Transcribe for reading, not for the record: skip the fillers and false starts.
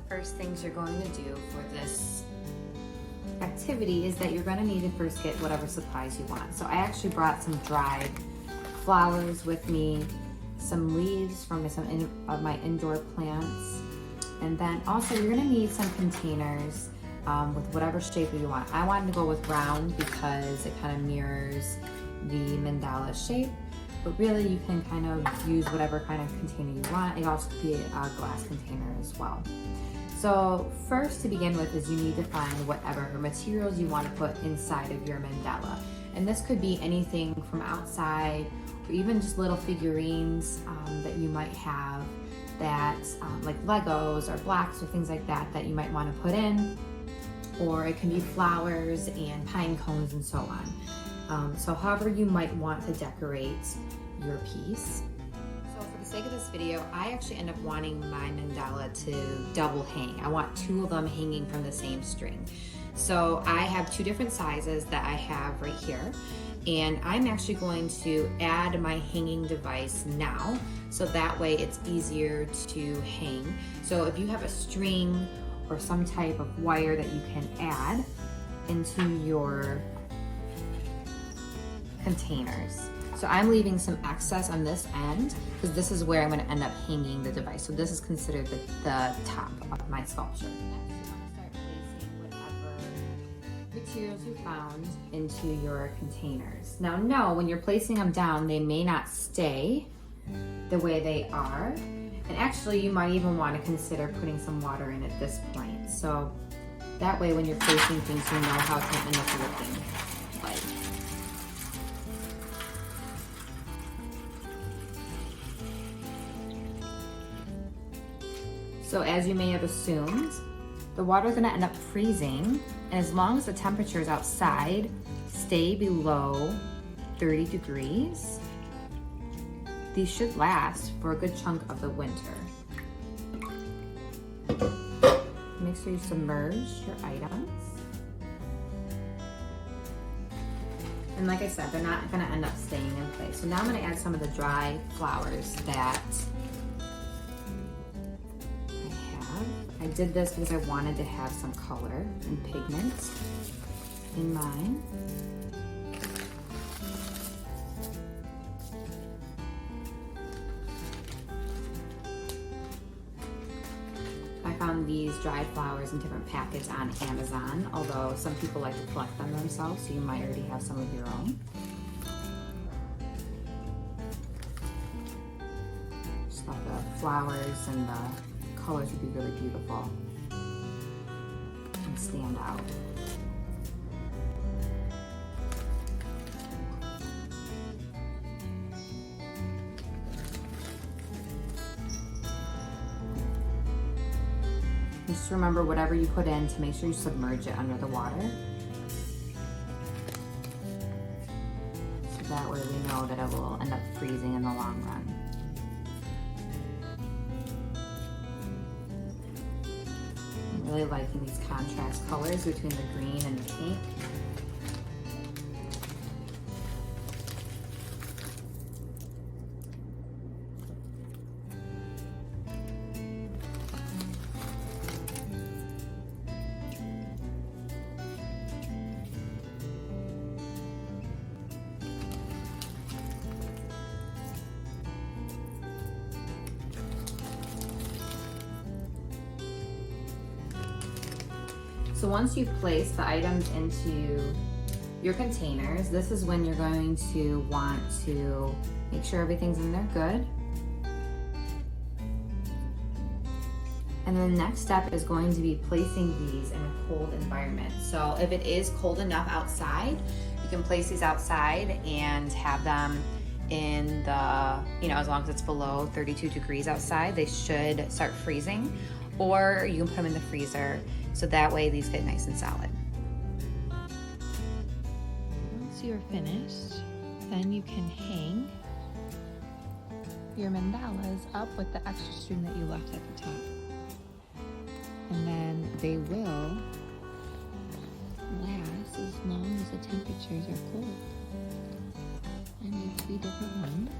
first things you're going to do for this activity is that you're going to need to first get whatever supplies you want. So I actually brought some dried flowers with me, some leaves from some of my indoor plants, and then also you're going to need some containers with whatever shape you want. I wanted to go with round because it kind of mirrors the mandala shape, but really you can kind of use whatever kind of container you want. It also could be a glass container as well. So first, to begin with, is you need to find whatever materials you want to put inside of your mandala. And this could be anything from outside, or even just little figurines that you might have that, like Legos or blocks or things like that, that you might want to put in. Or it can be flowers and pine cones and so on. So however you might want to decorate your piece. So for the sake of this video, I actually end up wanting my mandala to double hang. I want two of them hanging from the same string. So I have two different sizes that I have right here. And I'm actually going to add my hanging device now, so that way it's easier to hang. So if you have a string or some type of wire that you can add into your containers. So I'm leaving some excess on this end because this is where I'm going to end up hanging the device. So this is considered the top of my sculpture. Next, you want to start placing whatever materials you found into your containers. Now know, when you're placing them down, they may not stay the way they are. And actually, you might even want to consider putting some water in at this point. So that way, when you're placing things, you know how it's going to end up looking like. So as you may have assumed, the water is going to end up freezing, and as long as the temperatures outside stay below 30 degrees, these should last for a good chunk of the winter. Make sure you submerge your items. And like I said, they're not going to end up staying in place. So now I'm going to add some of the dry flowers that I did this because I wanted to have some color and pigment in mine. I found these dried flowers in different packets on Amazon, although some people like to collect them themselves, so you might already have some of your own. Just thought the flowers and the colors would be really beautiful and stand out. Just remember, whatever you put in, to make sure you submerge it under the water. So that way we know that it will end up freezing in the long run. I'm really liking these contrast colors between the green and the pink. So once you've placed the items into your containers, this is when you're going to want to make sure everything's in there good. And then the next step is going to be placing these in a cold environment. So if it is cold enough outside, you can place these outside and have them in the, as long as it's below 32 degrees outside, they should start freezing. Or you can put them in the freezer, so that way these get nice and solid. Once you're finished, then you can hang your mandalas up with the extra string that you left at the top. And then they will last as long as the temperatures are cold. I made 3 different ones.